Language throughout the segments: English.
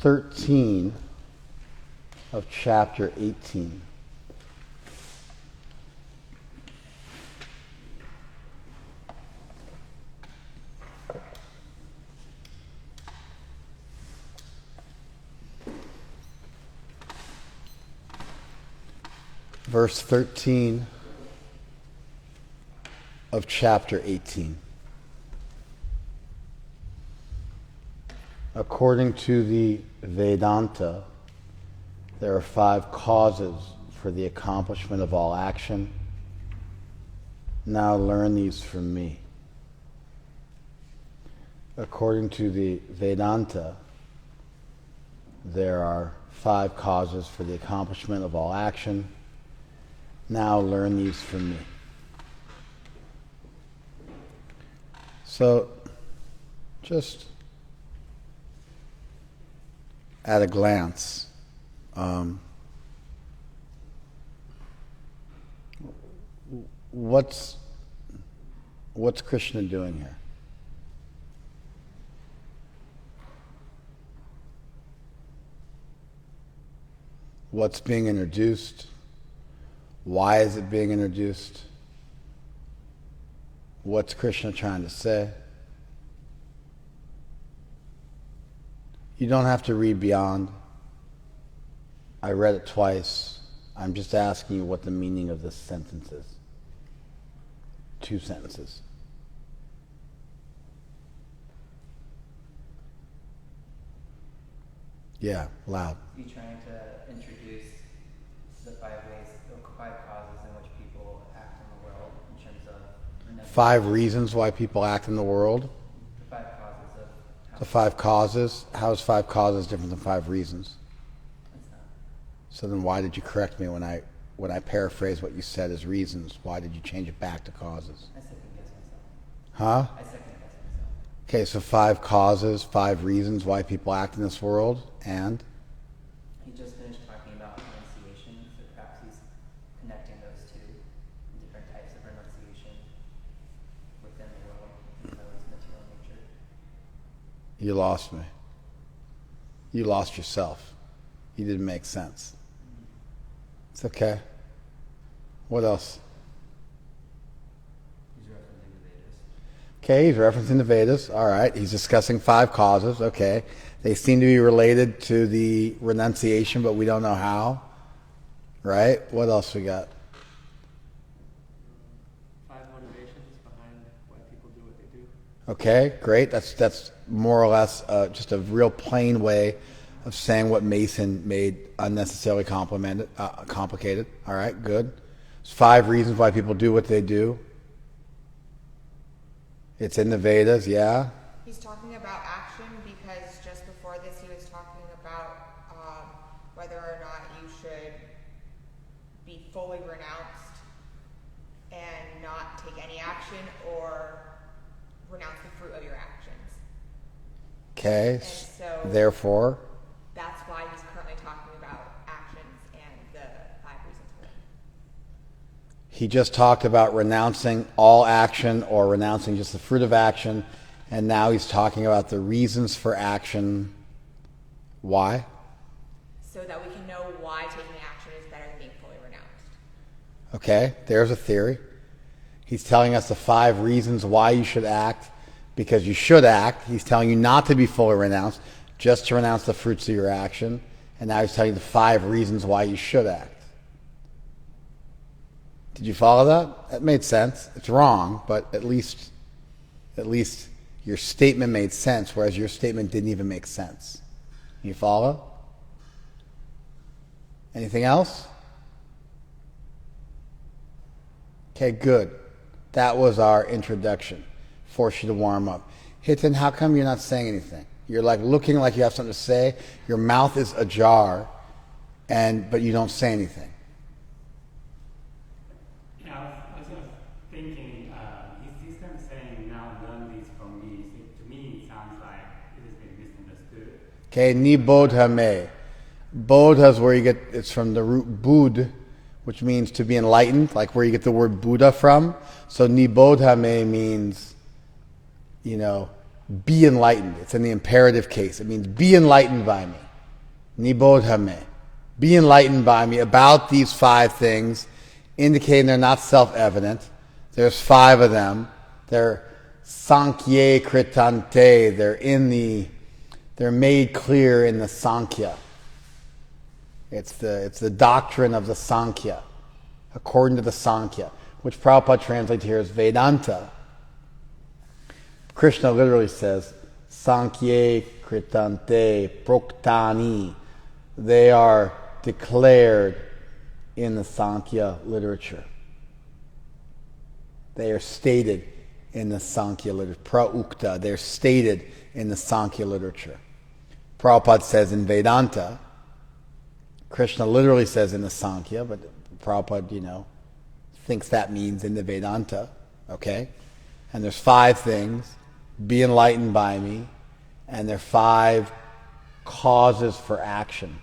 13 of chapter 18. Verse 13 of chapter 18. According to the Vedanta, there are 5 causes for the accomplishment of all action. Now learn these from me. According to the Vedanta, there are 5 causes for the accomplishment of all action. Now learn these from me. So, just at a glance, what's Krishna doing here? What's being introduced? Why is it being introduced? What's Krishna trying to say? You don't have to read beyond. I read it twice. I'm just asking you what the meaning of this sentence is. 2 sentences. Yeah, loud. You're trying to introduce the 5 ways, the 5 causes in which people act in the world in terms of... 5 reasons why people act in the world? The 5 causes of... The 5 causes? How is 5 causes different than 5 reasons? It's not. So then why did you correct me when I paraphrased what you said as reasons? Why did you change it back to causes? I second-guessed myself. Huh? I second-guessed myself. Okay, so 5 causes, 5 reasons why people act in this world, and? He just finished talking about renunciation, so perhaps he's connecting those 2 different types of renunciation within the world, even though it's material nature. You lost me. You lost yourself. You didn't make sense. It's okay. What else? He's referencing the Vedas. Okay, he's referencing the Vedas. All right, he's discussing 5 causes. Okay, they seem to be related to the renunciation, but we don't know how. Right? What else we got? 5 motivations behind why people do what they do. Okay, great. That's more or less just a real plain way of saying what Mason made unnecessarily complicated. All right, good. There's 5 reasons why people do what they do. It's in the Vedas, yeah? He's talking about action because just before this he was talking about whether or not you should be fully renounced and not take any action or renounce the fruit of your actions. Okay, And so therefore? that's why he's currently talking about actions and the 5 reasons for it. He just talked about renouncing all action or renouncing just the fruit of action, and now he's talking about the reasons for action. Why? So that we can know why taking action is better than being fully renounced. Okay, there's a theory. He's telling us the 5 reasons why you should act, because you should act. He's telling you not to be fully renounced, just to renounce the fruits of your action. And now he's telling you the 5 reasons why you should act. Did you follow that? That made sense. It's wrong, but at least your statement made sense, whereas your statement didn't even make sense. You follow? Anything else? Okay, good. That was our introduction. Force you to warm up. Hitan, how come you're not saying anything? You're like looking like you have something to say. Your mouth is ajar, but you don't say anything. Yeah, I was just thinking, he's kind of saying, now learn these from me. So to me, it sounds like it has been misunderstood. Okay, ni bodha me. Bodha is where you get, it's from the root bud, which means to be enlightened, like where you get the word Buddha from. So ni bodha me means, be enlightened. It's in the imperative case. It means be enlightened by me. Nibodhame. Be enlightened by me about these 5 things, indicating they're not self-evident. There's 5 of them. They're Sankhye Kritante. They're made clear in the Sankhya. It's the doctrine of the Sankhya, according to the Sankhya, which Prabhupada translates here as Vedanta. Krishna literally says, Sankhye Kritante Proktani. They are declared in the Sankhya literature. They are stated in the Sankhya literature. Praukta, they're stated in the Sankhya literature. Prabhupada says in Vedanta, Krishna literally says in the Sankhya, but Prabhupada, thinks that means in the Vedanta, okay? And there's 5 things. Be enlightened by me. And there are 5 causes for action.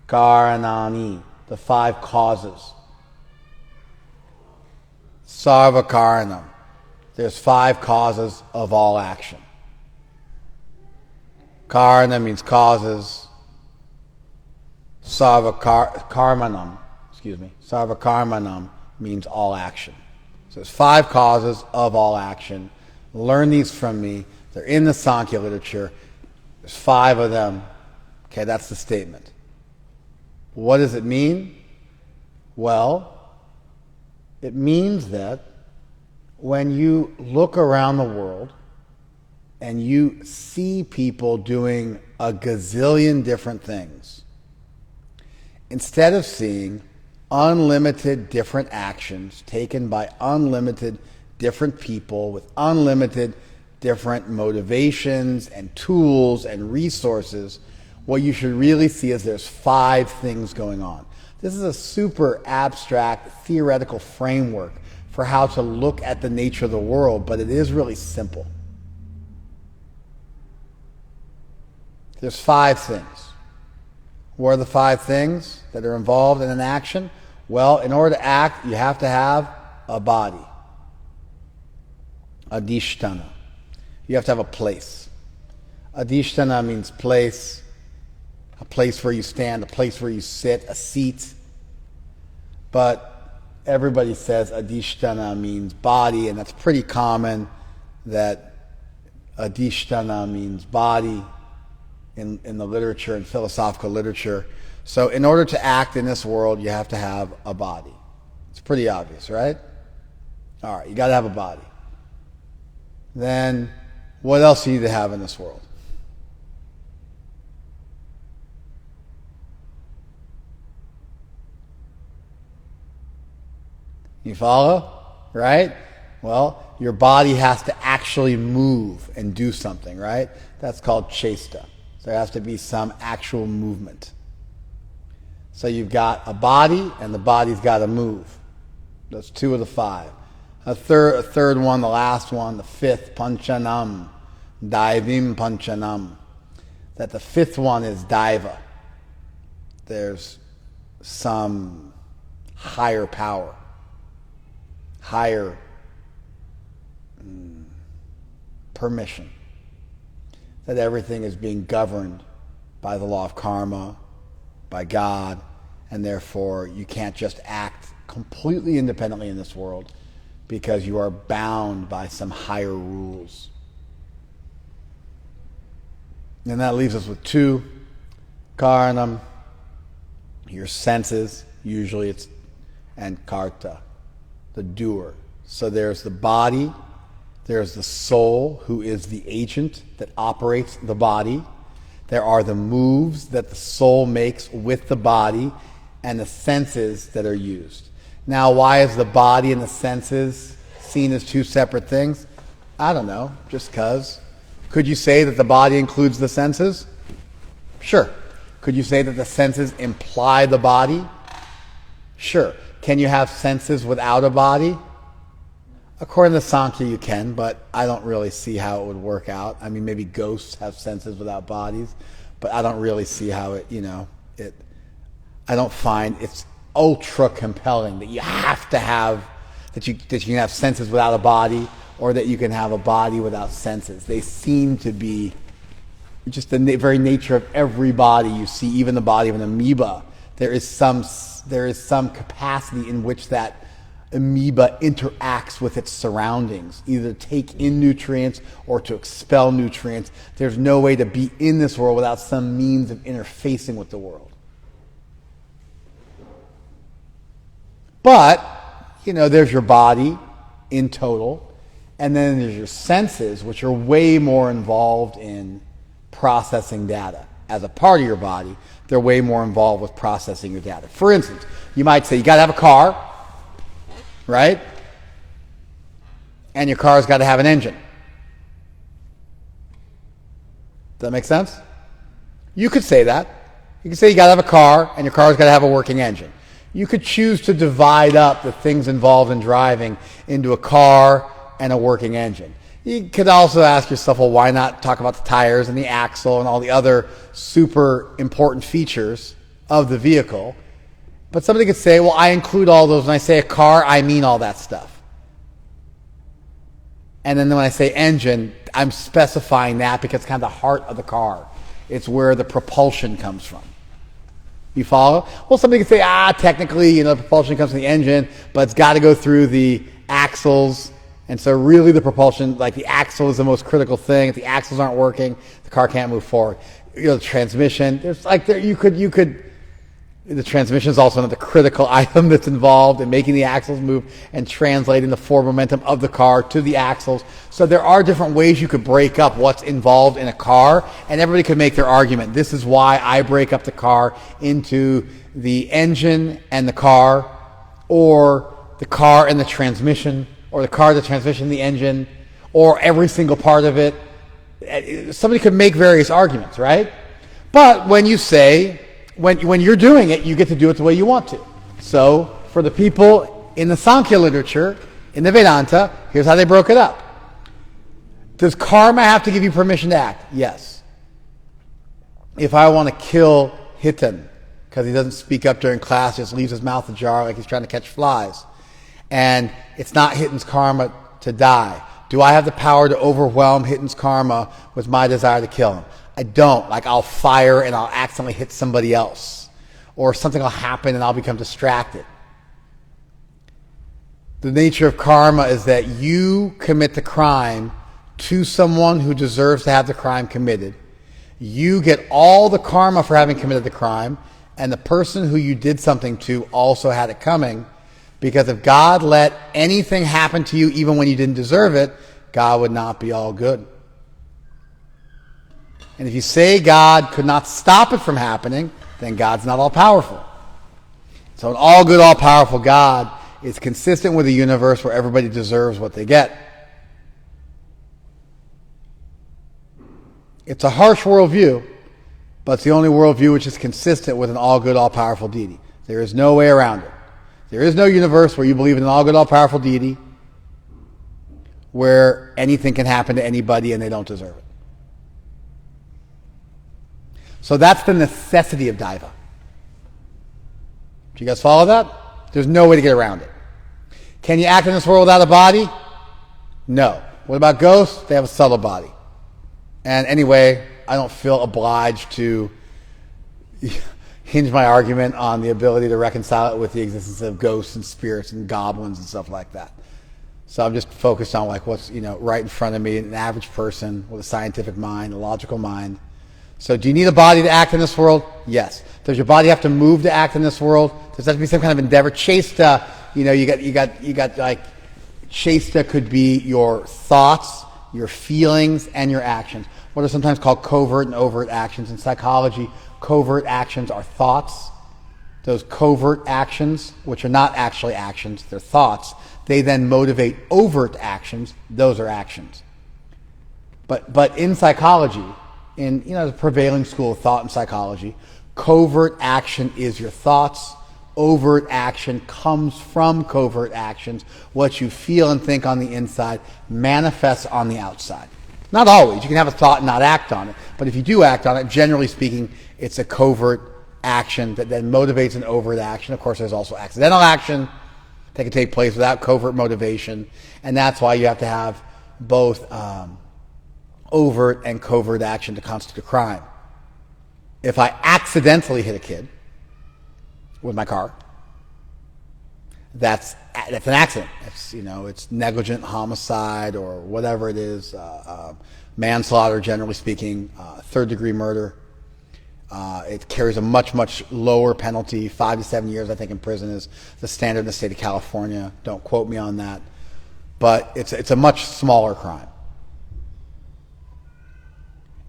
Karanani, the 5 causes. Sarvakaranam, there's 5 causes of all action. Karana means causes. Sarvakarmanam means all action. So there's 5 causes of all action. Learn these from me. They're in the Sankhya literature. There's 5 of them. Okay, that's the statement. What does it mean? Well, it means that when you look around the world and you see people doing a gazillion different things, instead of seeing unlimited different actions taken by unlimited different people with unlimited different motivations and tools and resources, what you should really see is there's 5 things going on. This is a super abstract theoretical framework for how to look at the nature of the world, but it is really simple. There's 5 things. What are the 5 things that are involved in an action? Well, in order to act, you have to have a body. Adhisthana. You have to have a place. Adhisthana means place, a place where you stand, a place where you sit, a seat. But everybody says adhisthana means body, and that's pretty common that adhisthana means body in the literature and philosophical literature. So in order to act in this world, you have to have a body. It's pretty obvious, right? All right, you got to have a body. Then what else do you need to have in this world? You follow? Right? Well, your body has to actually move and do something, right? That's called chesta. So there has to be some actual movement. So you've got a body, and the body's got to move. That's 2 of the 5. A third one, the last one, the 5th, panchanam, daivim panchanam. That the 5th one is daiva. There's some higher power, higher permission. That everything is being governed by the law of karma, by God, and therefore you can't just act completely independently in this world because you are bound by some higher rules. And that leaves us with 2. Karanam, your senses, usually it's, and karta, the doer. So there's the body, there's the soul, who is the agent that operates the body. There are the moves that the soul makes with the body, and the senses that are used. Now, why is the body and the senses seen as 2 separate things? I don't know, just because. Could you say that the body includes the senses? Sure. Could you say that the senses imply the body? Sure. Can you have senses without a body? According to Sankhya, you can, but I don't really see how it would work out. I mean, maybe ghosts have senses without bodies, but I don't really see how it, I don't find it's ultra compelling that you have to have, that you can have senses without a body, or that you can have a body without senses. They seem to be just the very nature of every body. You see, even the body of an amoeba, there is some capacity in which that amoeba interacts with its surroundings, either to take in nutrients or to expel nutrients. There's no way to be in this world without some means of interfacing with the world. But, there's your body in total, and then there's your senses, which are way more involved in processing data. As a part of your body, they're way more involved with processing your data. For instance, you might say you got to have a car, right? And your car's got to have an engine. Does that make sense? You could say that. You could say you got to have a car and your car's got to have a working engine. You could choose to divide up the things involved in driving into a car and a working engine. You could also ask yourself, well, why not talk about the tires and the axle and all the other super important features of the vehicle? But somebody could say, well, I include all those. When I say a car, I mean all that stuff. And then when I say engine, I'm specifying that because it's kind of the heart of the car. It's where the propulsion comes from. You follow? Well, somebody could say, technically, the propulsion comes from the engine, but it's got to go through the axles. And so really the propulsion, like the axle is the most critical thing. If the axles aren't working, the car can't move forward. The transmission, the transmission is also another critical item that's involved in making the axles move and translating the forward momentum of the car to the axles. So there are different ways you could break up what's involved in a car, and everybody could make their argument. This is why I break up the car into the engine and the car, or the car and the transmission, or the car, the transmission, the engine, or every single part of it. Somebody could make various arguments, right? But when you say, when you're doing it, you get to do it the way you want to. So for the people in the Sankhya literature, in the Vedanta, here's how they broke it up. Does karma have to give you permission to act? Yes. If I want to kill Hitan because he doesn't speak up during class, just leaves his mouth ajar like he's trying to catch flies, and it's not Hitan's karma to die, do I have the power to overwhelm Hitan's karma with my desire to kill him? I don't. Like, I'll fire and I'll accidentally hit somebody else, or something will happen and I'll become distracted. The nature of karma is that you commit the crime to someone who deserves to have the crime committed. You get all the karma for having committed the crime, and the person who you did something to also had it coming, because if God let anything happen to you even when you didn't deserve it, God would not be all good. And if you say God could not stop it from happening, then God's not all-powerful. So an all-good, all-powerful God is consistent with a universe where everybody deserves what they get. It's a harsh worldview, but it's the only worldview which is consistent with an all-good, all-powerful deity. There is no way around it. There is no universe where you believe in an all-good, all-powerful deity where anything can happen to anybody and they don't deserve it. So that's the necessity of Daiva. Do you guys follow that? There's no way to get around it. Can you act in this world without a body? No. What about ghosts? They have a subtle body. And anyway, I don't feel obliged to hinge my argument on the ability to reconcile it with the existence of ghosts and spirits and goblins and stuff like that. So I'm just focused on like what's right in front of me, an average person with a scientific mind, a logical mind. So do you need a body to act in this world? Yes. Does your body have to move to act in this world? Does that have to be some kind of endeavor? Chesta, you got like, chesta could be your thoughts, your feelings, and your actions. What are sometimes called covert and overt actions. In psychology, covert actions are thoughts. Those covert actions, which are not actually actions, they're thoughts, they then motivate overt actions. Those are actions. But in psychology, in the prevailing school of thought in psychology, covert action is your thoughts. Overt action comes from covert actions. What you feel and think on the inside manifests on the outside. Not always. You can have a thought and not act on it. But if you do act on it, generally speaking, it's a covert action that then motivates an overt action. Of course, there's also accidental action that can take place without covert motivation. And that's why you have to have both overt and covert action to constitute a crime. If I accidentally hit a kid with my car, that's an accident. It's negligent homicide or whatever it is, manslaughter, generally speaking, third-degree murder. It carries a much, much lower penalty. 5 to 7 years, I think, in prison is the standard in the state of California. Don't quote me on that. But it's a much smaller crime.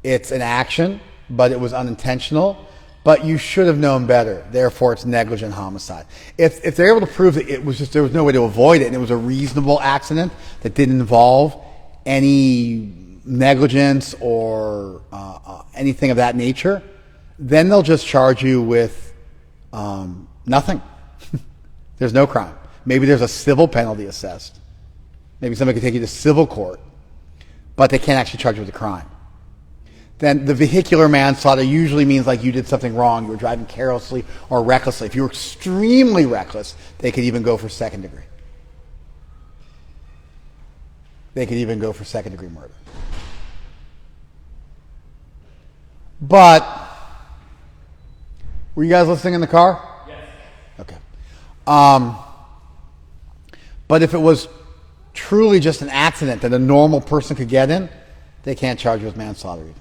It's an action, but it was unintentional. But you should have known better. Therefore, it's negligent homicide. If they're able to prove that there was no way to avoid it, and it was a reasonable accident that didn't involve any negligence or anything of that nature, then they'll just charge you with nothing. There's no crime. Maybe there's a civil penalty assessed. Maybe somebody could take you to civil court, but they can't actually charge you with a crime. Then the vehicular manslaughter usually means like you did something wrong. You were driving carelessly or recklessly. If you were extremely reckless, they could even go for second degree. They could even go for second-degree murder. But, were you guys listening in the car? Yes. Okay. But if it was truly just an accident that a normal person could get in, they can't charge you with manslaughter even.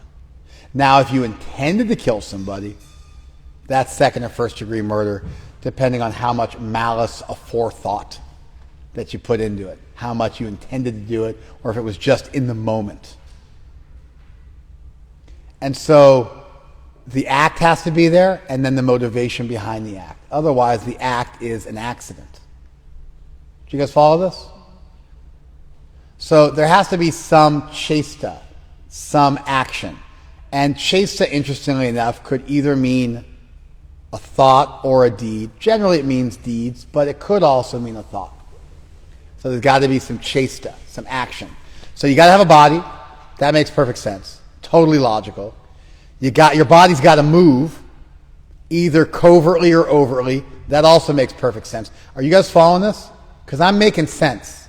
Now, if you intended to kill somebody, that's second or first degree murder, depending on how much malice aforethought that you put into it, how much you intended to do it, or if it was just in the moment. And so the act has to be there, and then the motivation behind the act. Otherwise, the act is an accident. Do you guys follow this? So there has to be some chesta, some action. And chesta, interestingly enough, could either mean a thought or a deed. Generally it means deeds, but it could also mean a thought. So there's got to be some chesta, some action. So you got to have a body. That makes perfect sense. Totally logical. Your body's got to move, either covertly or overtly. That also makes perfect sense. Are you guys following this? Because I'm making sense.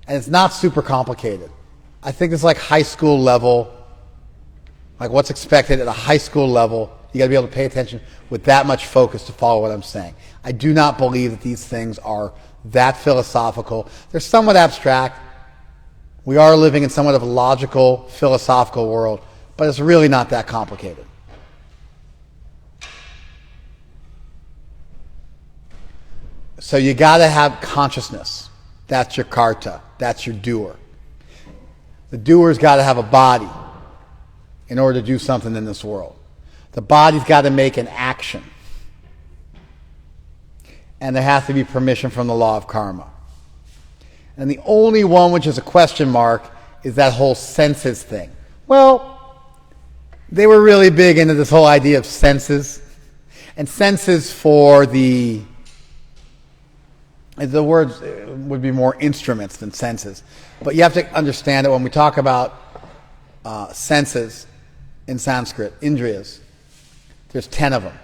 And it's not super complicated. I think it's like high school level, like what's expected at a high school level. You got to be able to pay attention with that much focus to follow what I'm saying. I do not believe that these things are that philosophical. They're somewhat abstract. We are living in somewhat of a logical, philosophical world, but it's really not that complicated. So you got to have consciousness. That's your karta. That's your doer. The doer's got to have a body in order to do something in this world. The body's got to make an action. And there has to be permission from the law of karma. And the only one which is a question mark is that whole senses thing. Well, they were really big into this whole idea of senses. And senses for the words would be more instruments than senses. But you have to understand that when we talk about senses in Sanskrit, indriyas, there's 10 of them.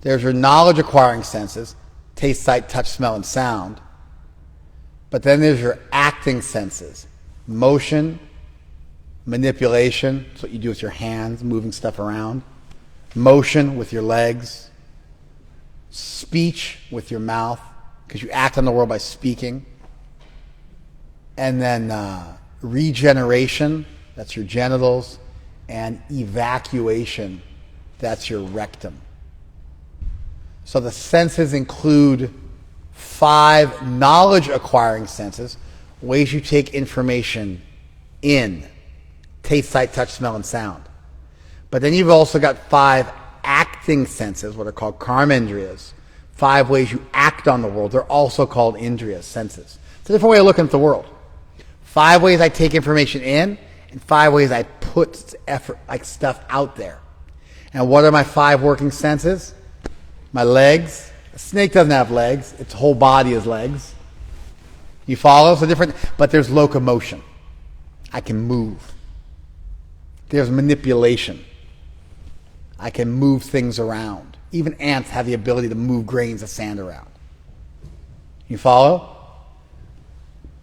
There's your knowledge-acquiring senses, taste, sight, touch, smell, and sound. But then there's your acting senses, motion, manipulation, that's what you do with your hands, moving stuff around, motion with your legs, speech with your mouth, because you act on the world by speaking, and then regeneration, that's your genitals, and evacuation, that's your rectum. So the senses include 5 knowledge-acquiring senses, ways you take information in, taste, sight, touch, smell, and sound. But then you've also got 5 acting senses, what are called karmendriyas, 5 ways you act on the world. They're also called indriyas, senses. It's a different way of looking at the world. 5 ways I take information in, and 5 ways I put effort, like stuff out there. And what are my 5 working senses? My legs. A snake doesn't have legs. Its whole body is legs. You follow? So different, but there's locomotion. I can move. There's manipulation. I can move things around. Even ants have the ability to move grains of sand around. You follow?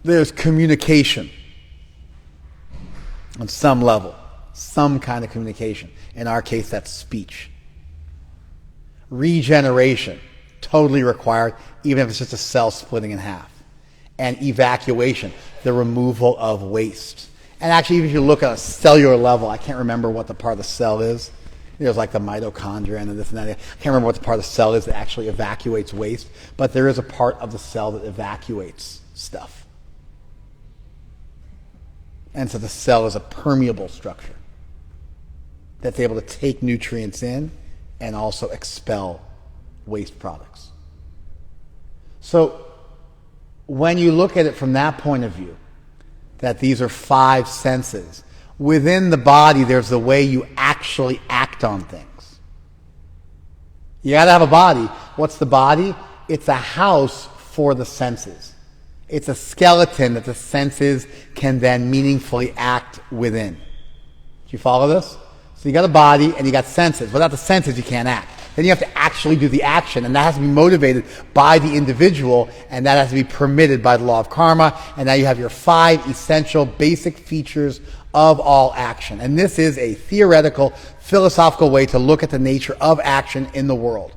There's communication. on some level, some kind of communication. In our case, that's speech. Regeneration, totally required, even if it's just a cell splitting in half. And evacuation, the removal of waste. And actually, even if you look at a cellular level, I can't remember what the part of the cell is. There's like the mitochondria and this and that. I can't remember what the part of the cell is that actually evacuates waste, but there is a part of the cell that evacuates stuff. And so the cell is a permeable structure that's able to take nutrients in and also expel waste products. So when you look at it from that point of view, that these are 5 senses, within the body there's the way you actually act on things. You got to have a body. What's the body? It's a house for the senses. It's a skeleton that the senses can then meaningfully act within. Do you follow this? So you got a body and you got senses. Without the senses, you can't act. Then you have to actually do the action, and that has to be motivated by the individual, and that has to be permitted by the law of karma. And now you have your 5 essential basic features of all action. And this is a theoretical, philosophical way to look at the nature of action in the world,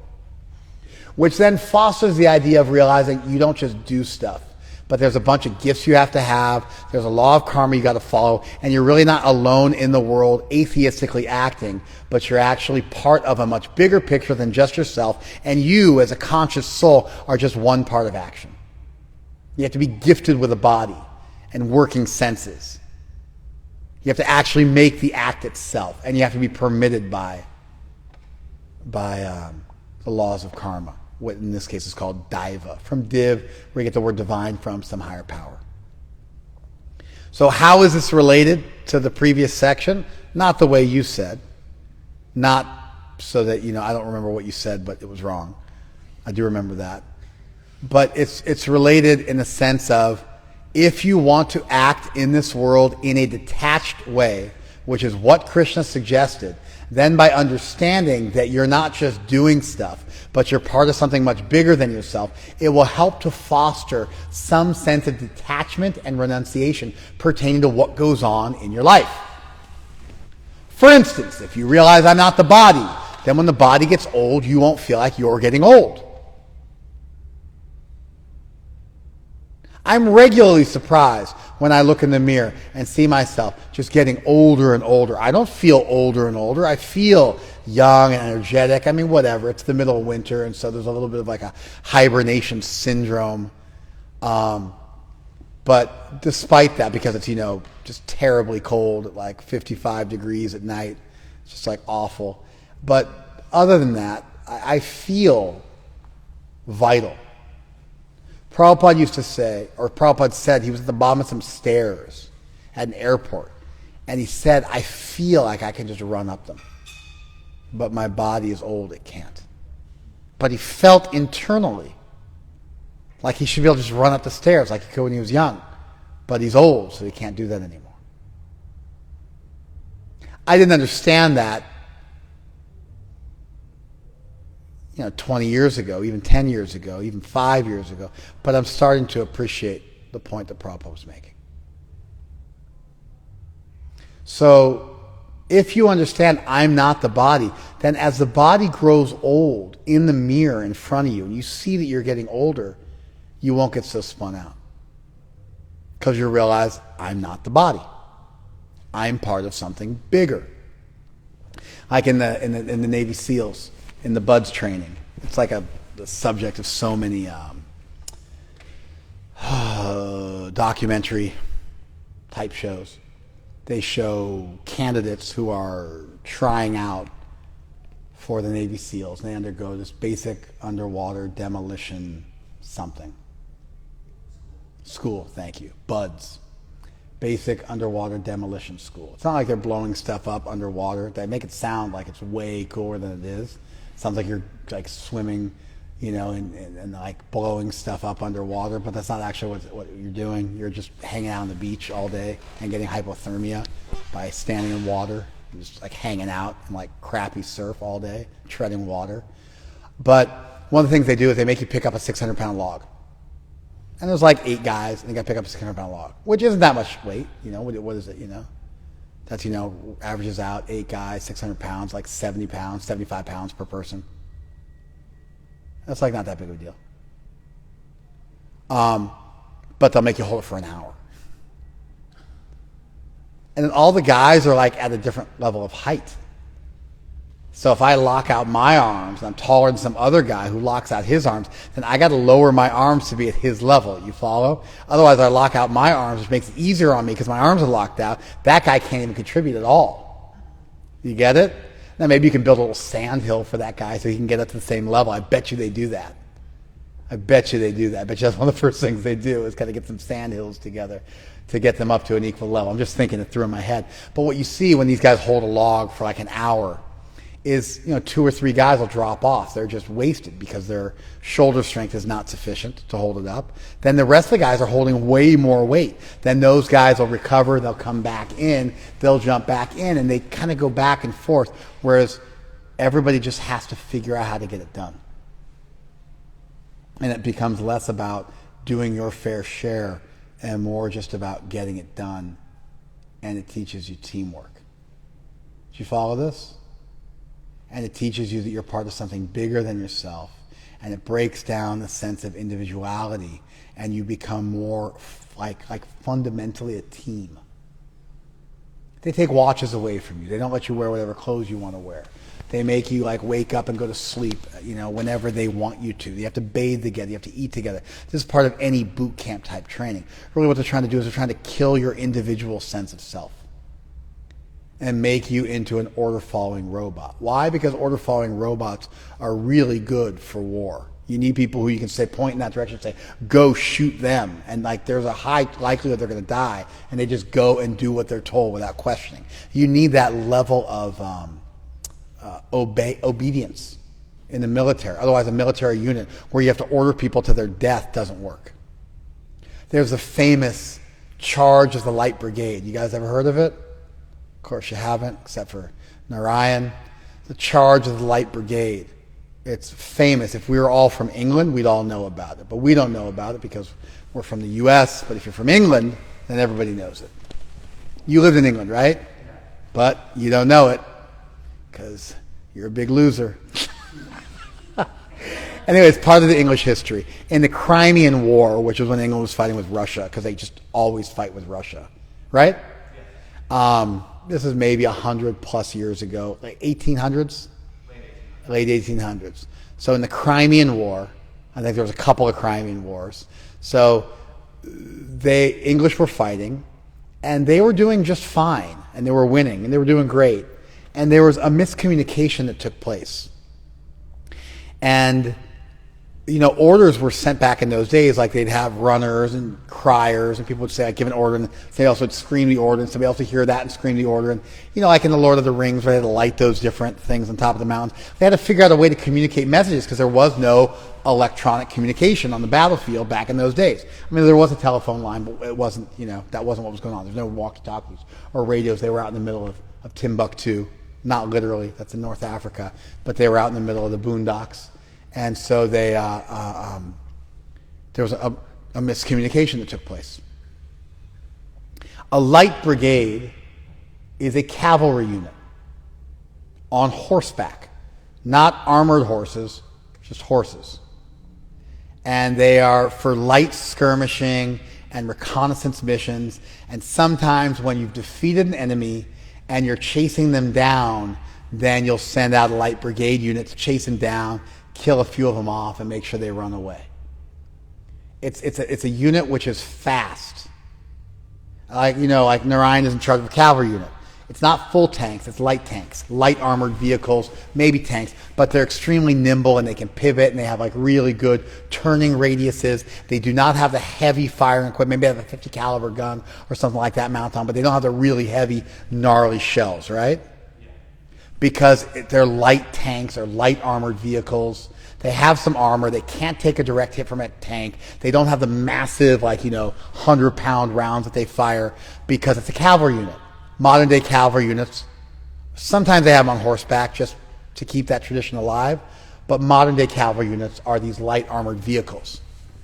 which then fosters the idea of realizing you don't just do stuff, but there's a bunch of gifts you have to have. There's a law of karma you got to follow, and you're really not alone in the world atheistically acting, but you're actually part of a much bigger picture than just yourself, and you as a conscious soul are just one part of action. You have to be gifted with a body and working senses. You have to actually make the act itself, and you have to be permitted by the laws of karma. What in this case is called daiva, from div, where you get the word divine from, some higher power. So how is this related to the previous section? Not the way you said. Not so that, I don't remember what you said, but it was wrong. I do remember that. But it's related in the sense of, if you want to act in this world in a detached way, which is what Krishna suggested, then by understanding that you're not just doing stuff, but you're part of something much bigger than yourself, it will help to foster some sense of detachment and renunciation pertaining to what goes on in your life. For instance, if you realize I'm not the body, then when the body gets old, you won't feel like you're getting old. I'm regularly surprised when I look in the mirror and see myself just getting older and older. I don't feel older and older. I feel young and energetic. I mean, whatever. It's the middle of winter, and so there's a little bit of like a hibernation syndrome. But despite that, because it's, just terribly cold at like 55 degrees at night, it's just like awful. But other than that, I feel vital. Prabhupada used to say, or Prabhupada said, he was at the bottom of some stairs at an airport, and he said, I feel like I can just run up them, but my body is old, it can't. But he felt internally like he should be able to just run up the stairs like he could when he was young, but he's old, so he can't do that anymore. I didn't understand that 20 years ago, even 10 years ago, even 5 years ago. But I'm starting to appreciate the point that Prabhupada was making. So if you understand I'm not the body, then as the body grows old in the mirror in front of you, and you see that you're getting older, you won't get so spun out. Because you realize I'm not the body. I'm part of something bigger. Like in the Navy SEALs, in the BUDS training. It's like the subject of so many documentary type shows. They show candidates who are trying out for the Navy SEALs. They undergo this basic underwater demolition something. School, thank you. BUDS. Basic underwater demolition school. It's not like they're blowing stuff up underwater. They make it sound like it's way cooler than it is. It sounds like you're like swimming, and like blowing stuff up underwater, but that's not actually what you're doing. You're just hanging out on the beach all day and getting hypothermia by standing in water, just like hanging out in like crappy surf all day, treading water. But one of the things they do is they make you pick up a 600-pound log. And there's like 8 guys, and they got to pick up a 600-pound log, which isn't that much weight. What is it, That's, averages out 8 guys, 600 pounds, like 70 pounds, 75 pounds per person. That's like not that big of a deal. But they'll make you hold it for an hour. And then all the guys are like at a different level of height. So if I lock out my arms, and I'm taller than some other guy who locks out his arms, then I got to lower my arms to be at his level. You follow? Otherwise, I lock out my arms, which makes it easier on me because my arms are locked out. That guy can't even contribute at all. You get it? Now maybe you can build a little sand hill for that guy so he can get up to the same level. I bet you they do that. I bet you that's one of the first things they do is kind of get some sand hills together to get them up to an equal level. I'm just thinking it through in my head. But what you see when these guys hold a log for like an hour is, 2 or 3 guys will drop off. They're just wasted because their shoulder strength is not sufficient to hold it up. Then the rest of the guys are holding way more weight. Then those guys will recover. They'll come back in. They'll jump back in, and they kind of go back and forth, whereas everybody just has to figure out how to get it done. And it becomes less about doing your fair share and more just about getting it done. And it teaches you teamwork. Do you follow this? And it teaches you that you're part of something bigger than yourself. And it breaks down the sense of individuality. And you become more like fundamentally a team. They take watches away from you. They don't let you wear whatever clothes you want to wear. They make you wake up and go to sleep, whenever they want you to. You have to bathe together. You have to eat together. This is part of any boot camp type training. Really what they're trying to do is they're trying to kill your individual sense of self and make you into an order-following robot. Why? Because order-following robots are really good for war. You need people who you can say, point in that direction and say, go shoot them. And there's a high likelihood they're going to die. And they just go and do what they're told without questioning. You need that level of obedience in the military. Otherwise, a military unit where you have to order people to their death doesn't work. There's a famous charge of the Light Brigade. You guys ever heard of it? Of course you haven't, except for Narayan. The charge of the Light Brigade. It's famous. If we were all from England, we'd all know about it. But we don't know about it because we're from the U.S. But if you're from England, then everybody knows it. You lived in England, right? Yeah. But you don't know it because you're a big loser. Anyway, it's part of the English history. In the Crimean War, which was when England was fighting with Russia, because they just always fight with Russia, right? Yeah. This is maybe 100 plus years ago, like 1800s? Late 1800s. So in the Crimean War, I think there was a couple of Crimean Wars. So English were fighting, and they were doing just fine, and they were winning, and they were doing great. And there was a miscommunication that took place. And, orders were sent back in those days, like they'd have runners and criers, and people would say, give an order, and somebody else would scream the order, and somebody else would hear that and scream the order. And, like in the Lord of the Rings, where they had to light those different things on top of the mountains, they had to figure out a way to communicate messages because there was no electronic communication on the battlefield back in those days. I mean, there was a telephone line, but it wasn't, that wasn't what was going on. There's no walkie-talkies or radios. They were out in the middle of Timbuktu. Not literally, that's in North Africa, but they were out in the middle of the boondocks. And so there was a miscommunication that took place. A light brigade is a cavalry unit on horseback, not armored horses, just horses. And they are for light skirmishing and reconnaissance missions, and sometimes when you've defeated an enemy and you're chasing them down, then you'll send out a light brigade unit to chase them down, kill a few of them off, and make sure they run away. It's a unit which is fast. Like Narayan is in charge of a cavalry unit. It's not full tanks, it's light armored vehicles, maybe tanks, but they're extremely nimble and they can pivot and they have really good turning radiuses. They do not have the heavy firing equipment. Maybe they have a 50 caliber gun or something like that mounted on, but they don't have the really heavy, gnarly shells, right? Yeah. Because they're light tanks or light armored vehicles. They have some armor. They can't take a direct hit from a tank. They don't have the massive, 100-pound rounds that they fire because it's a cavalry unit. Modern day cavalry units, sometimes they have them on horseback just to keep that tradition alive, but modern day cavalry units are these light armored vehicles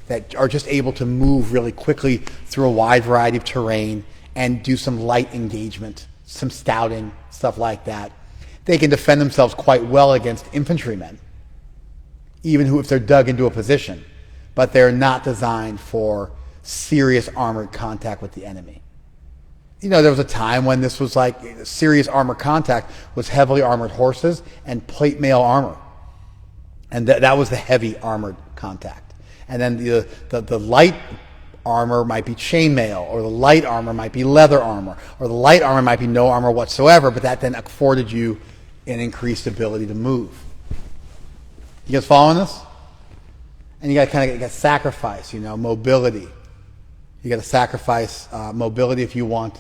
that are just able to move really quickly through a wide variety of terrain and do some light engagement some stouting, stuff like that. They can defend themselves quite well against infantrymen, even if they're dug into a position, but they're not designed for serious armored contact with the enemy. You know, there was a time when this was like serious armored contact was heavily armored horses and plate mail armor. And that was the heavy armored contact. And then the light armor might be chainmail, or the light armor might be leather armor, or the light armor might be no armor whatsoever, but that then afforded you an increased ability to move. You guys following this? And you got to kind of sacrifice, mobility. You got to sacrifice mobility if you want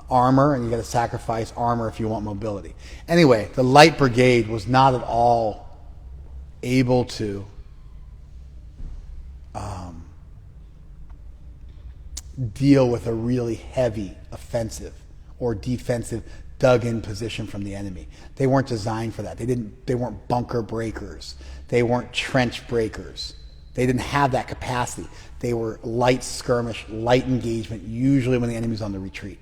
armor, and you got to sacrifice armor if you want mobility. Anyway, the light brigade was not at all able to deal with a really heavy offensive or defensive dug-in position from the enemy. They weren't designed for that. They weren't bunker breakers. They weren't trench breakers. They didn't have that capacity. They were light skirmish, light engagement, usually when the enemy's on the retreat.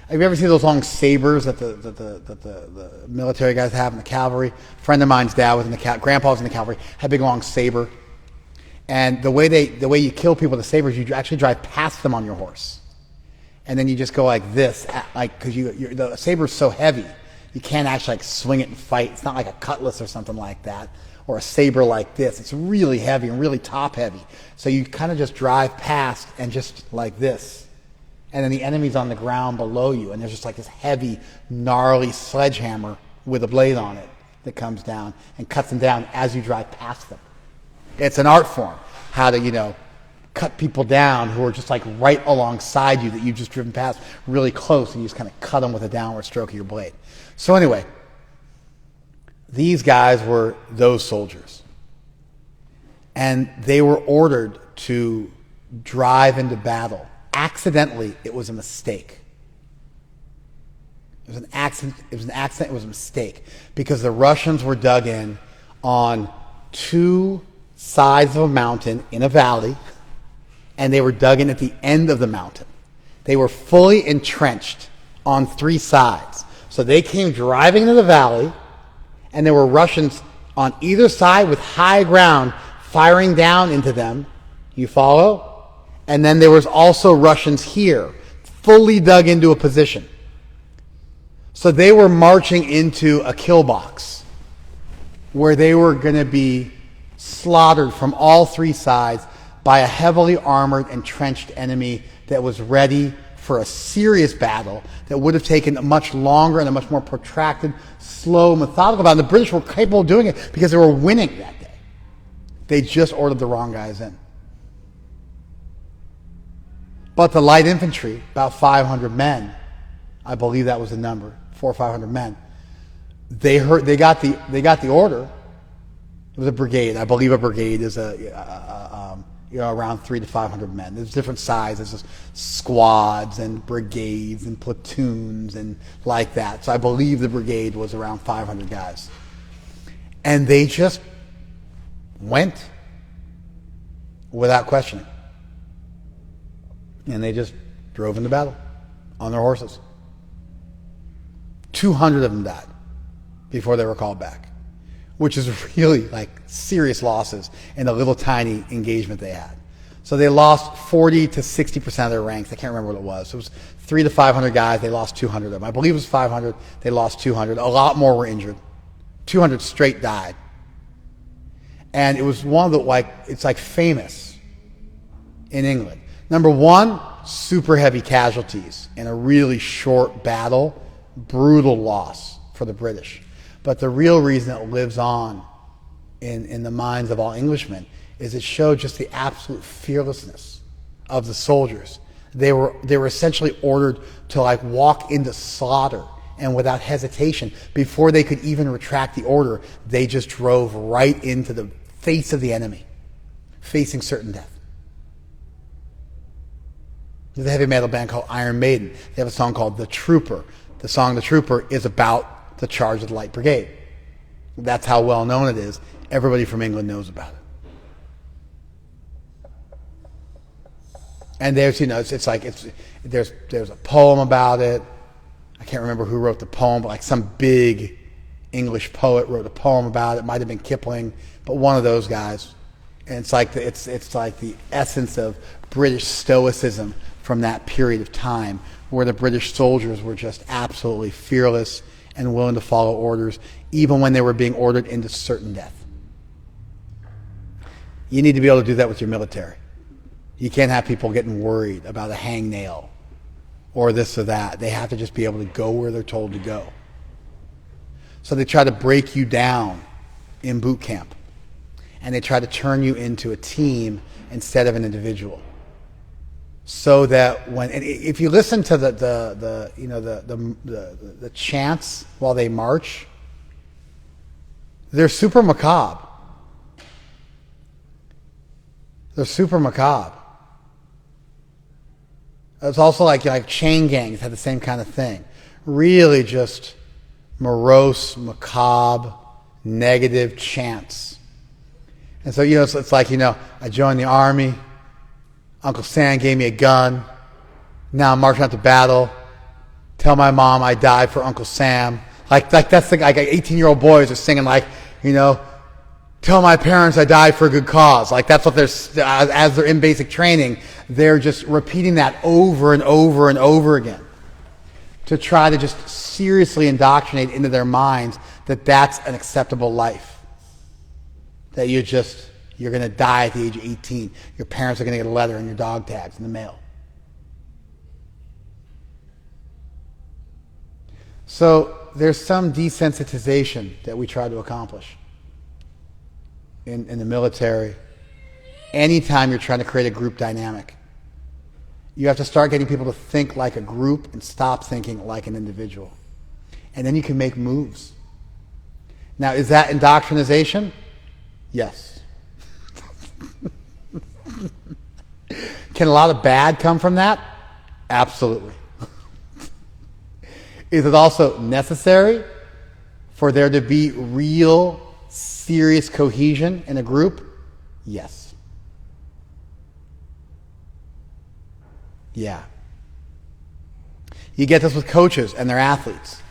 Have you ever seen those long sabers that the military guys have in the cavalry? A friend of mine's dad was in the grandpa was in the cavalry, had a big long saber. And the way you kill people with the sabers, you actually drive past them on your horse. And then you just go like this, because the saber's so heavy, you can't actually swing it and fight. It's not like a cutlass or something like that, or a saber like this. It's really heavy and really top heavy. So you kind of just drive past and just like this. And then the enemy's on the ground below you, and there's just like this heavy, gnarly sledgehammer with a blade on it that comes down and cuts them down as you drive past them. It's an art form, how to, cut people down who are just like right alongside you that you've just driven past really close, and you just kind of cut them with a downward stroke of your blade. So anyway, these guys were those soldiers. And they were ordered to drive into battle. Accidentally, it was a mistake. It was an accident. It was a mistake, because the Russians were dug in on two sides of a mountain in a valley, and they were dug in at the end of the mountain. They were fully entrenched on three sides. So they came driving into the valley, and there were Russians on either side with high ground firing down into them. You follow? And then there was also Russians here, fully dug into a position. So they were marching into a kill box where they were going to be slaughtered from all three sides by a heavily armored, entrenched enemy that was ready for a serious battle that would have taken a much longer and a much more protracted, slow, methodical battle. And the British were capable of doing it because they were winning that day. They just ordered the wrong guys in. But the light infantry, about 500 men, I believe that was the number, 400 or 500 men. They got the order. It was a brigade. I believe a brigade is around 300 to 500 men. There's different sizes, there's squads and brigades and platoons and like that. So I believe the brigade was around 500 guys. And they just went without questioning. And they just drove into battle on their horses. 200 of them died before they were called back, which is really like serious losses in the little tiny engagement they had. So they lost 40 to 60% of their ranks. I can't remember what it was. So it was 300 to 500 guys. They lost 200 of them. I believe it was 500. They lost 200. A lot more were injured. 200 straight died. And it was one of the, it's like famous in England. Number one, super heavy casualties in a really short battle. Brutal loss for the British. But the real reason it lives on in the minds of all Englishmen is it showed just the absolute fearlessness of the soldiers. They were essentially ordered to walk into slaughter, and without hesitation, before they could even retract the order, they just drove right into the face of the enemy, facing certain death. There's a heavy metal band called Iron Maiden. They have a song called The Trooper. The song The Trooper is about the charge of the Light Brigade. That's how well known it is. Everybody from England knows about it. And there's a poem about it. I can't remember who wrote the poem, but like some big English poet wrote a poem about it. It might have been Kipling, but one of those guys. And it's like it's like the essence of British stoicism from that period of time, where the British soldiers were just absolutely fearless and willing to follow orders, even when they were being ordered into certain death. You need to be able to do that with your military. You can't have people getting worried about a hangnail or this or that. They have to just be able to go where they're told to go. So they try to break you down in boot camp, and they try to turn you into a team instead of an individual. So that if you listen to the chants while they march, they're super macabre. They're super macabre. It's also like chain gangs have the same kind of thing. Really just morose, macabre, negative chants. And so, it's like, I joined the army. Uncle Sam gave me a gun. Now I'm marching out to battle. Tell my mom I died for Uncle Sam. Like that's like 18-year-old boys are singing tell my parents I died for a good cause. Like that's what as they're in basic training, they're just repeating that over and over and over again to try to just seriously indoctrinate into their minds that that's an acceptable life. That you're going to die at the age of 18. Your parents are going to get a letter and your dog tags in the mail. So there's some desensitization that we try to accomplish in the military. Anytime you're trying to create a group dynamic, you have to start getting people to think like a group and stop thinking like an individual. And then you can make moves. Now, is that indoctrination? Yes. Can a lot of bad come from that? Absolutely. Is it also necessary for there to be real, serious cohesion in a group? Yes. Yeah. You get this with coaches and their athletes.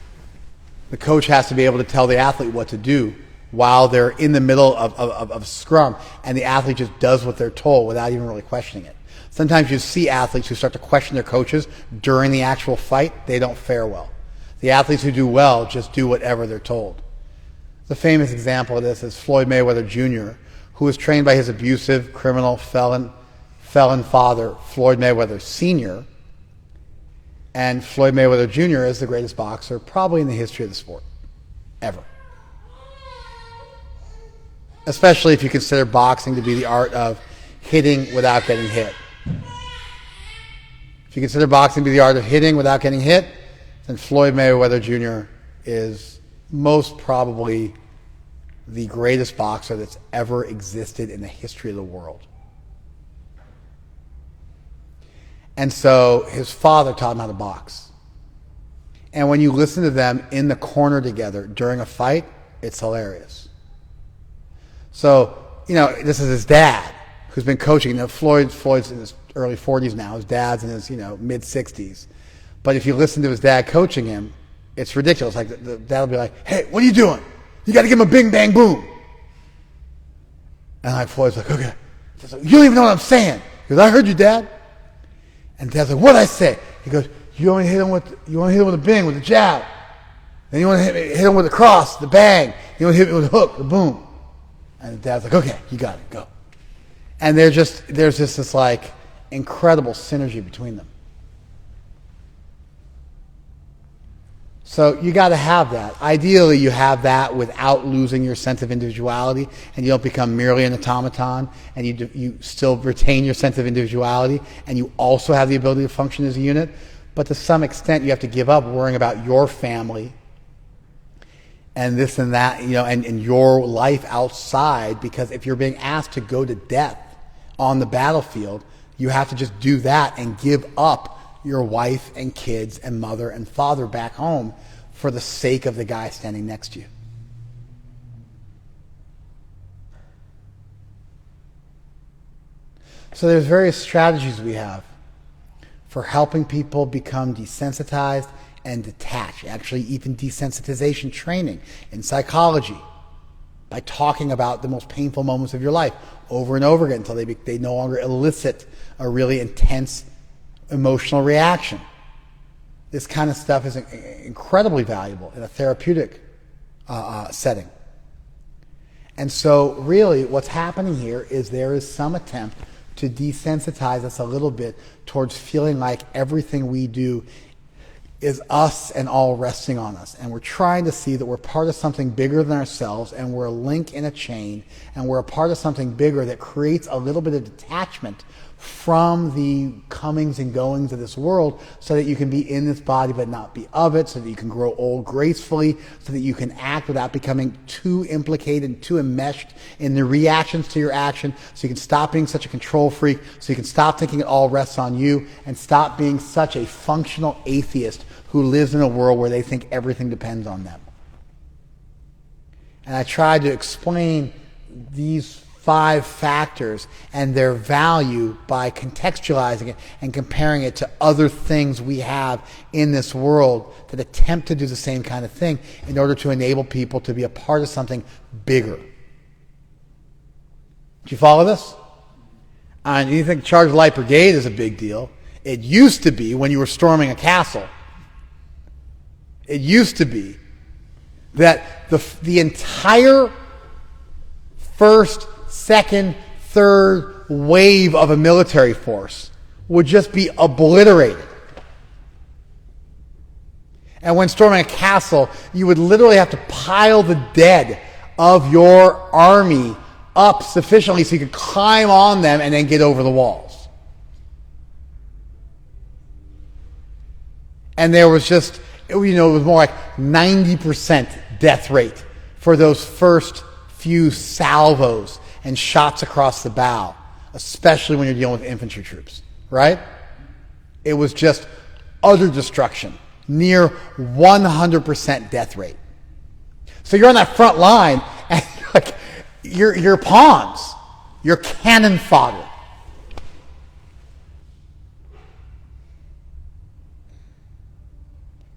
The coach has to be able to tell the athlete what to do while they're in the middle of scrum, and the athlete just does what they're told without even really questioning it. Sometimes you see athletes who start to question their coaches during the actual fight. They don't fare well. The athletes who do well just do whatever they're told. The famous example of this is Floyd Mayweather Jr., who was trained by his abusive, criminal, felon father, Floyd Mayweather Sr., and Floyd Mayweather Jr. is the greatest boxer probably in the history of the sport, ever. Especially if you consider boxing to be the art of hitting without getting hit. If you consider boxing to be the art of hitting without getting hit, then Floyd Mayweather Jr. is most probably the greatest boxer that's ever existed in the history of the world. And so his father taught him how to box. And when you listen to them in the corner together during a fight, it's hilarious. So, this is his dad who's been coaching. Floyd's in his early 40s now. His dad's in his, mid-60s. But if you listen to his dad coaching him, it's ridiculous. Like the dad will be like, "Hey, what are you doing? You got to give him a bing, bang, boom." And Floyd's like, "Okay." He's like, "You don't even know what I'm saying." He goes, "I heard you, Dad." And Dad's like, "What'd I say?" He goes, You want to hit him with a bing, with a jab. Then you want to hit him with a cross, the bang. You want to hit him with a hook, the boom. And Dad's like, "Okay, you got it, go." And there's just this like incredible synergy between them. So you got to have that. Ideally, you have that without losing your sense of individuality, and you don't become merely an automaton, and you still retain your sense of individuality, and you also have the ability to function as a unit. But to some extent, you have to give up worrying about your family and this and that, and your life outside, because if you're being asked to go to death on the battlefield, you have to just do that and give up your wife and kids and mother and father back home for the sake of the guy standing next to you. So there's various strategies we have for helping people become desensitized and detach. Actually, even desensitization training in psychology, by talking about the most painful moments of your life over and over again until they no longer elicit a really intense emotional reaction. This kind of stuff is incredibly valuable in a therapeutic setting. And so really what's happening here is there is some attempt to desensitize us a little bit towards feeling like everything we do is us and all resting on us. And we're trying to see that we're part of something bigger than ourselves, and we're a link in a chain, and we're a part of something bigger that creates a little bit of detachment from the comings and goings of this world, so that you can be in this body but not be of it, so that you can grow old gracefully, so that you can act without becoming too implicated, too enmeshed in the reactions to your action, so you can stop being such a control freak, so you can stop thinking it all rests on you, and stop being such a functional atheist who lives in a world where they think everything depends on them. And I tried to explain these 5 factors and their value by contextualizing it and comparing it to other things we have in this world that attempt to do the same kind of thing in order to enable people to be a part of something bigger. Do you follow this? And you think Charge of Light Brigade is a big deal. It used to be when you were storming a castle. It used to be that the entire first, second, third wave of a military force would just be obliterated. And when storming a castle, you would literally have to pile the dead of your army up sufficiently so you could climb on them and then get over the walls. And there was just, it was more like 90% death rate for those first few salvos and shots across the bow, especially when you're dealing with infantry troops, right? It was just utter destruction, near 100% death rate. So you're on that front line, and you're pawns, you're cannon fodder.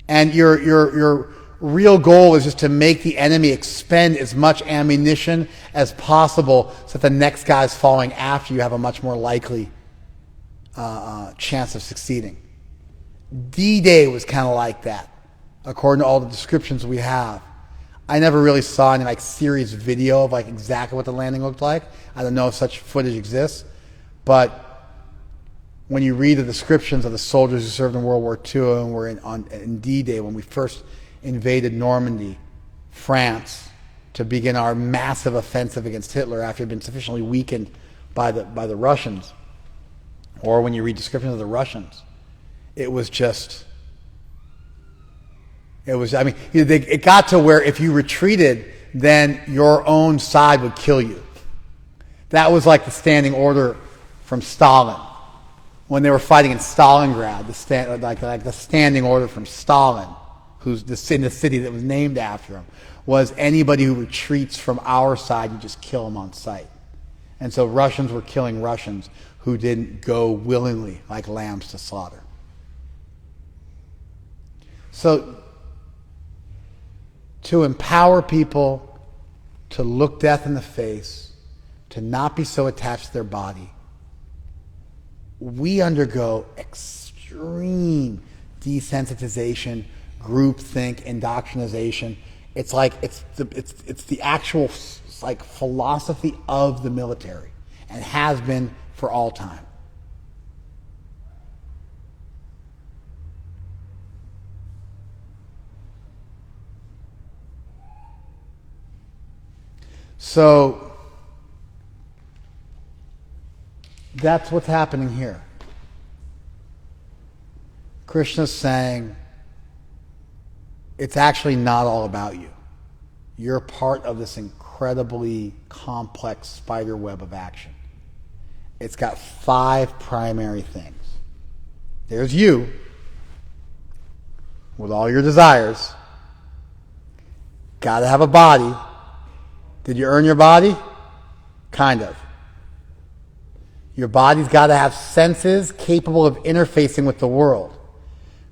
And your real goal is just to make the enemy expend as much ammunition as possible so that the next guys following after you have a much more likely chance of succeeding. D-Day was kind of like that, according to all the descriptions we have. I never really saw any series video of exactly what the landing looked like. I don't know if such footage exists, but when you read the descriptions of the soldiers who served in World War II and were in D-Day when we first invaded Normandy, France, to begin our massive offensive against Hitler after he'd been sufficiently weakened by the Russians, or when you read descriptions of the Russians, it got to where if you retreated, then your own side would kill you. That was like the standing order from Stalin. When they were fighting in Stalingrad, the standing order from Stalin, who's in the city that was named after him, was anybody who retreats from our side, you just kill them on sight. And so Russians were killing Russians who didn't go willingly like lambs to slaughter. So to empower people to look death in the face, to not be so attached to their body, we undergo extreme desensitization, groupthink, indoctrination. It's the actual philosophy of the military, and has been for all time. So that's what's happening here. Krishna's saying, it's actually not all about you. You're part of this incredibly complex spider web of action. It's got 5 primary things. There's you, with all your desires. Got to have a body. Did you earn your body? Kind of. Your body's got to have senses capable of interfacing with the world.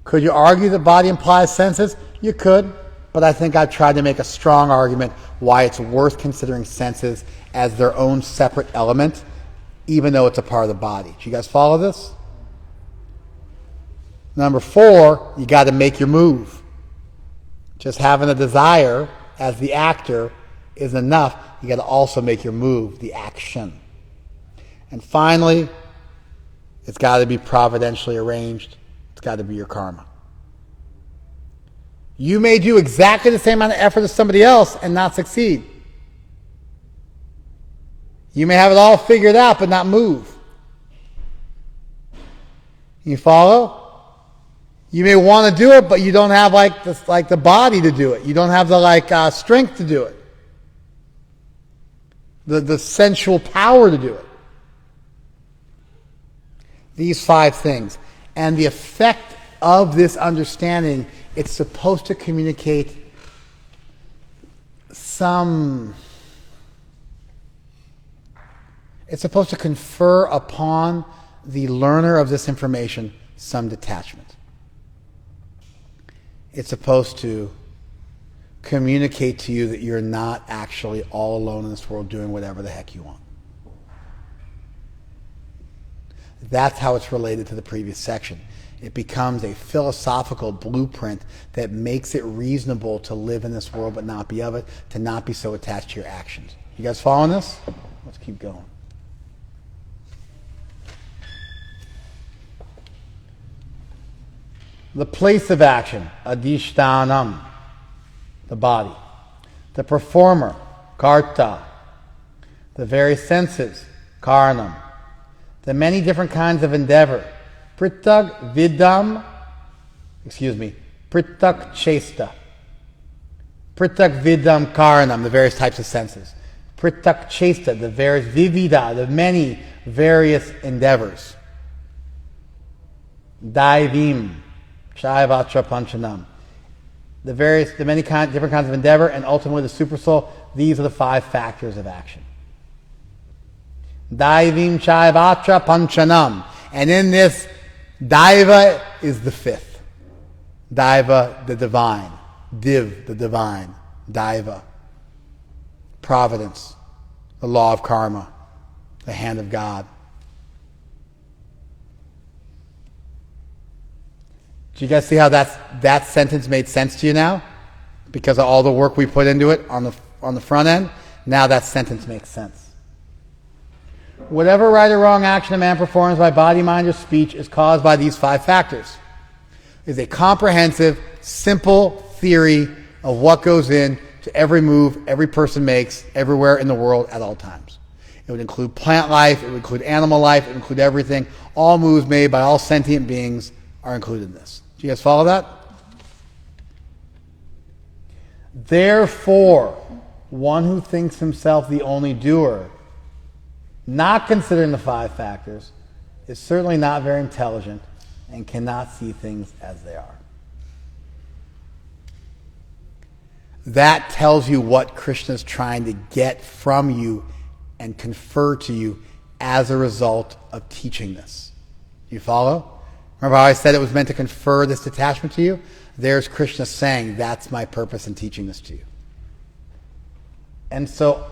Could you argue that body implies senses? You could, but I think I've tried to make a strong argument why it's worth considering senses as their own separate element, even though it's a part of the body. Do you guys follow this? Number 4, you got to make your move. Just having a desire as the actor isn't enough. You got to also make your move, the action. And finally, it's got to be providentially arranged. It's got to be your karma. You may do exactly the same amount of effort as somebody else and not succeed. You may have it all figured out but not move. You follow? You may want to do it, but you don't have like the body to do it. You don't have the strength to do it. The sensual power to do it. These 5 things. And the effect of this understanding, it's supposed to communicate it's supposed to confer upon the learner of this information some detachment. It's supposed to communicate to you that you're not actually all alone in this world doing whatever the heck you want. That's how it's related to the previous section. It becomes a philosophical blueprint that makes it reasonable to live in this world but not be of it, to not be so attached to your actions. You guys following this? Let's keep going. The place of action, adhishtanam, the body. The performer, karta. The various senses, karanam. The many different kinds of endeavor, pritag chesta. Pritag vidam karanam, the various types of senses. Pritag chesta, the various vivida, the many various endeavors. Daivim, Shaivatra Panchanam. The many different kinds of endeavor, and ultimately the supersoul. These are the 5 factors of action. Daivim Shaivatra Panchanam. And in this, Daiva is the 5th. Daiva, the divine. Div, the divine. Daiva. Providence. The law of karma. The hand of God. Do you guys see how that sentence made sense to you now? Because of all the work we put into it on the front end, now that sentence makes sense. Whatever right or wrong action a man performs by body, mind, or speech is caused by these 5 factors. It is a comprehensive, simple theory of what goes into every move every person makes everywhere in the world at all times. It would include plant life, it would include animal life, it would include everything. All moves made by all sentient beings are included in this. Do you guys follow that? Therefore, one who thinks himself the only doer, not considering the 5 factors, is certainly not very intelligent and cannot see things as they are. That tells you what Krishna is trying to get from you and confer to you as a result of teaching this. You follow? Remember how I said it was meant to confer this detachment to you? There's Krishna saying, that's my purpose in teaching this to you. And so,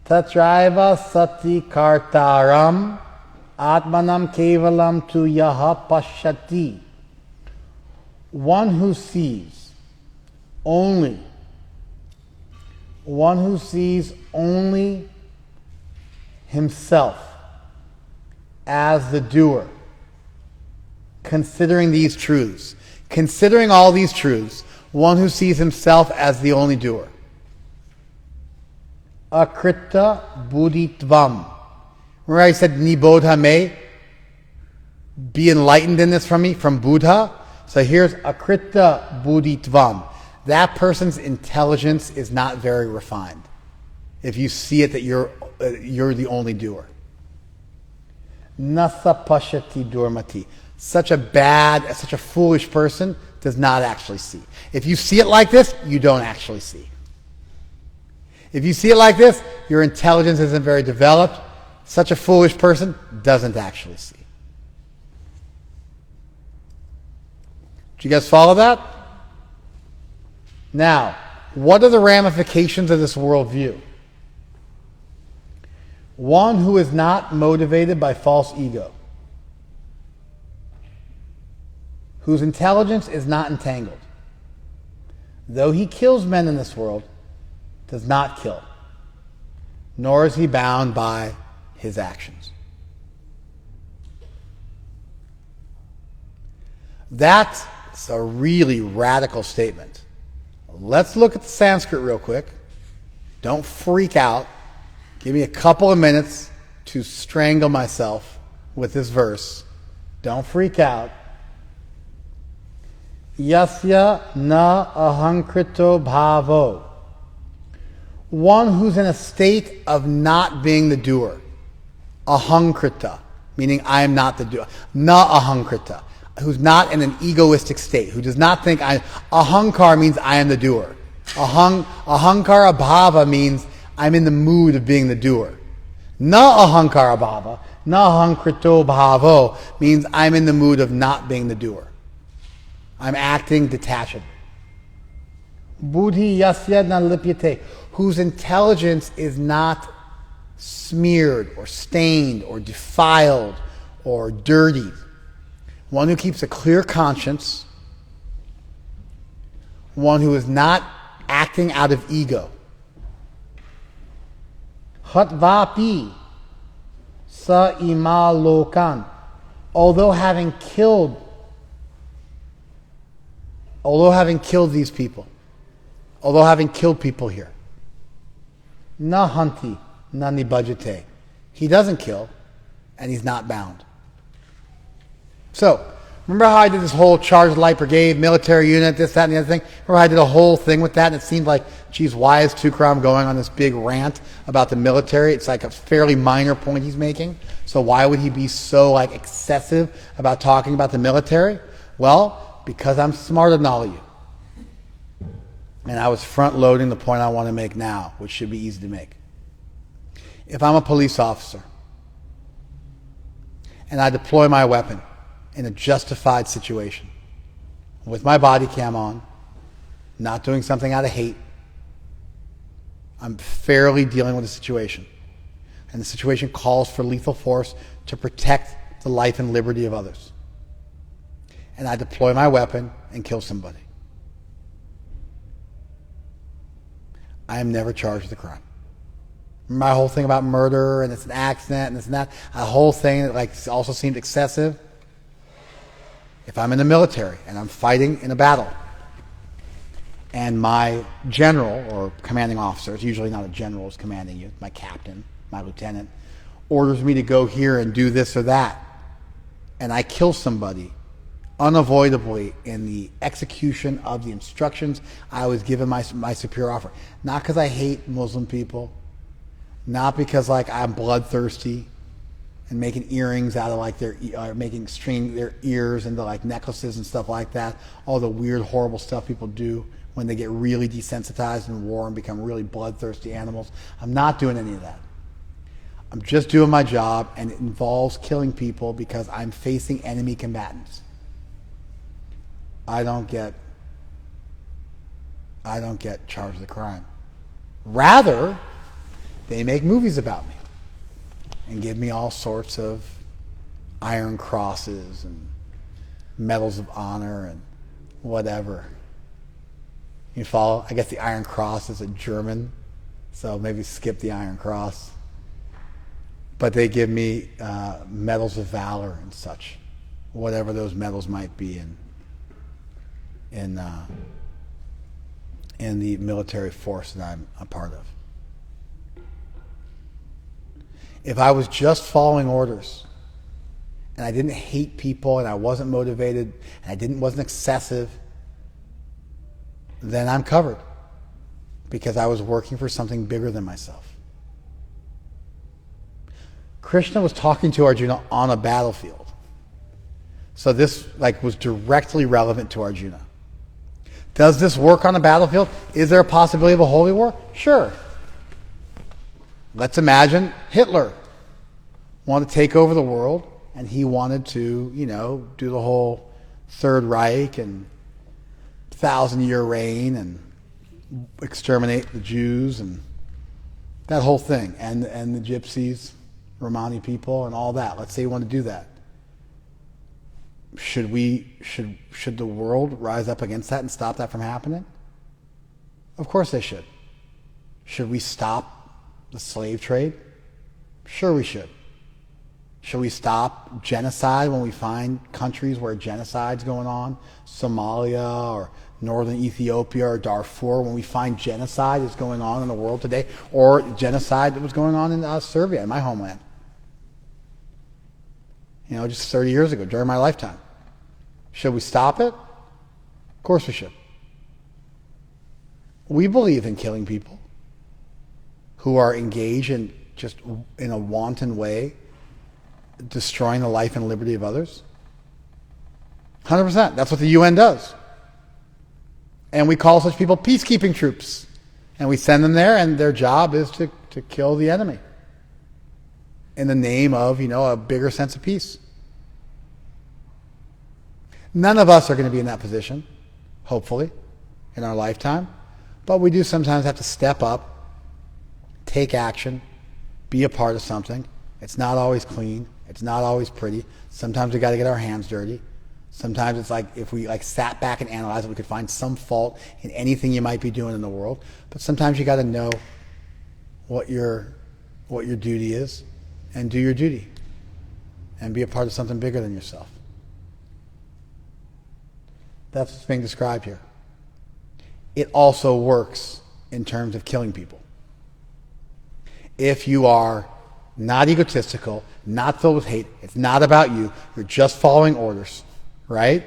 tatraiva sati kartaram atmanam kevalam tu yaha pashyati. One who sees only himself as the doer, considering these truths, considering all these truths, one who sees himself as the only doer. Akrita buddhitvam. Remember I said nibodha me? Be enlightened in this from me, from Buddha. So here's akrita buddhitvam. That person's intelligence is not very refined. If you see it that you're the only doer. Nasa pashyati durmati. Such a foolish person does not actually see. If you see it like this, you don't actually see. If you see it like this, your intelligence isn't very developed. Such a foolish person doesn't actually see. Do you guys follow that? Now, what are the ramifications of this worldview? One who is not motivated by false ego, whose intelligence is not entangled, though he kills men in this world, does not kill, nor is he bound by his actions. That's a really radical statement. Let's look at the Sanskrit real quick. Don't freak out. Give me a couple of minutes to strangle myself with this verse. Don't freak out. Yasya na ahankrito bhavo. One who's in a state of not being the doer. Ahankrita, meaning I am not the doer. Na ahankrita. Who's not in an egoistic state, who does not think ahankar means I am the doer. Ahankara bhava means I'm in the mood of being the doer. Na ahankara bhava, na ahankrito bhavo means I'm in the mood of not being the doer. I'm acting detachedly. Buddhi yasya na lipyate, whose intelligence is not smeared or stained or defiled or dirtied. One who keeps a clear conscience, one who is not acting out of ego. Hatvapi sa ima lokan, although having killed these people, although having killed people here. Na hanti, na nibajate. He doesn't kill, and he's not bound. So, remember how I did this whole Charged Light Brigade, military unit, this, that, and the other thing? Remember how I did a whole thing with that, and it seemed like, geez, why is Tukram going on this big rant about the military? It's like a fairly minor point he's making. So why would he be so excessive about talking about the military? Well, because I'm smarter than all of you. And I was front-loading the point I want to make now, which should be easy to make. If I'm a police officer, and I deploy my weapon in a justified situation, with my body cam on, not doing something out of hate, I'm fairly dealing with a situation. And the situation calls for lethal force to protect the life and liberty of others. And I deploy my weapon and kill somebody. I am never charged with a crime. Remember my whole thing about murder, and it's an accident, and this and that? A whole thing that also seemed excessive. If I'm in the military and I'm fighting in a battle, and my general or commanding officer, it's usually not a general who's commanding you, my captain, my lieutenant, orders me to go here and do this or that, and I kill somebody unavoidably in the execution of the instructions I was given my superior officer. Not because I hate Muslim people, not because I'm bloodthirsty and making earrings out of their ears into necklaces and stuff like that. All the weird, horrible stuff people do when they get really desensitized in war and become really bloodthirsty animals. I'm not doing any of that. I'm just doing my job, and it involves killing people because I'm facing enemy combatants. I don't get charged with a crime. Rather, they make movies about me and give me all sorts of iron crosses and medals of honor and whatever. You follow? I guess the Iron Cross is a German, so maybe skip the Iron Cross. But they give me medals of valor and such, whatever those medals might be in the military force that I'm a part of. If I was just following orders, and I didn't hate people, and I wasn't motivated, and I wasn't excessive, then I'm covered, because I was working for something bigger than myself. Krishna was talking to Arjuna on a battlefield. So this was directly relevant to Arjuna. Does this work on a battlefield? Is there a possibility of a holy war? Sure. Let's imagine Hitler wanted to take over the world, and he wanted to, do the whole Third Reich and 1,000-year reign and exterminate the Jews and that whole thing, and the gypsies, Romani people, and all that. Let's say you want to do that. Should the world rise up against that and stop that from happening? Of course they should. Should we stop the slave trade? Sure we should. Should we stop genocide when we find countries where genocide's going on? Somalia or northern Ethiopia or Darfur, when we find genocide is going on in the world today, or genocide that was going on in Serbia, in my homeland. Just 30 years ago, during my lifetime. Should we stop it? Of course we should. We believe in killing people who are engaged in a wanton way, destroying the life and liberty of others. 100%. That's what the UN does. And we call such people peacekeeping troops. And we send them there, and their job is to kill the enemy in the name of, a bigger sense of peace. None of us are going to be in that position, hopefully, in our lifetime. But we do sometimes have to step up, take action, be a part of something. It's not always clean. It's not always pretty. Sometimes we got to get our hands dirty. Sometimes it's like if we sat back and analyzed it, we could find some fault in anything you might be doing in the world. But sometimes you got to know what your duty is and do your duty and be a part of something bigger than yourself. That's what's being described here. It also works in terms of killing people. If you are not egotistical, not filled with hate, it's not about you, you're just following orders, right?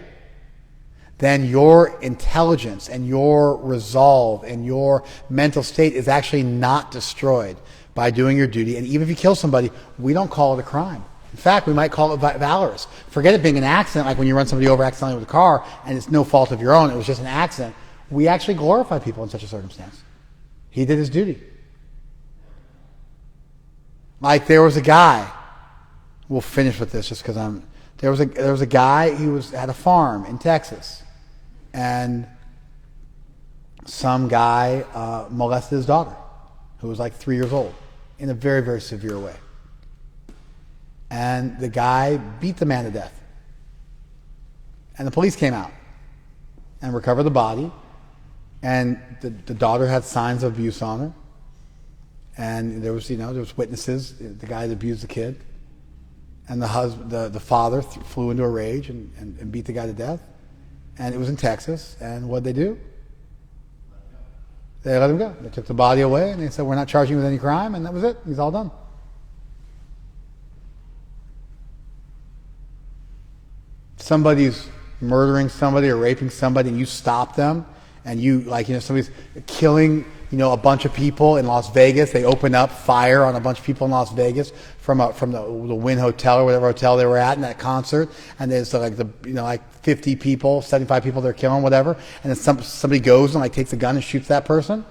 Then your intelligence and your resolve and your mental state is actually not destroyed by doing your duty. And even if you kill somebody, we don't call it a crime. In fact, we might call it valorous. Forget it being an accident, like when you run somebody over accidentally with a car and it's no fault of your own, it was just an accident. We actually glorify people in such a circumstance. He did his duty. Like there was a guy, we'll finish with this just because there was a guy, he had a farm in Texas, and some guy molested his daughter, who was like 3 years old, in a very, very severe way. And the guy beat the man to death. And the police came out and recovered the body, and the daughter had signs of abuse on her. And there was witnesses. The guy that abused the kid, and the father flew into a rage and beat the guy to death. And it was in Texas. And what'd they do? They let him go. They took the body away, and they said, "We're not charging you with any crime," and that was it. He's all done. Somebody's murdering somebody or raping somebody, and you stop them, and somebody's killing. A bunch of people in Las Vegas. They opened up fire on a bunch of people in Las Vegas from the Wynn Hotel or whatever hotel they were at in that concert. And there's 50 people, 75 people they're killing, whatever. And then somebody goes and takes a gun and shoots that person.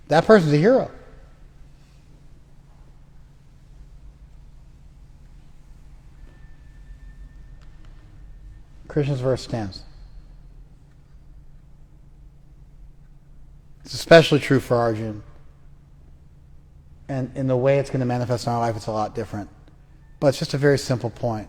That person's a hero. Krishna's verse stands. It's especially true for Arjuna. And in the way it's going to manifest in our life, it's a lot different. But it's just a very simple point.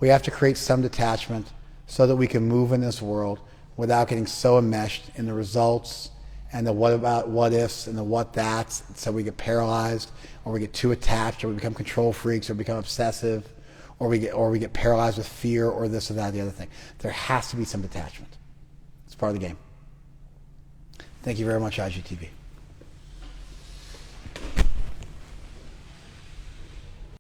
We have to create some detachment so that we can move in this world without getting so enmeshed in the results and the what about, what ifs, and the what that's, so we get paralyzed, or we get too attached, or we become control freaks, or become obsessive, or we get paralyzed with fear, or this or that, the other thing. There has to be some detachment. It's part of the game. Thank you very much, IGTV.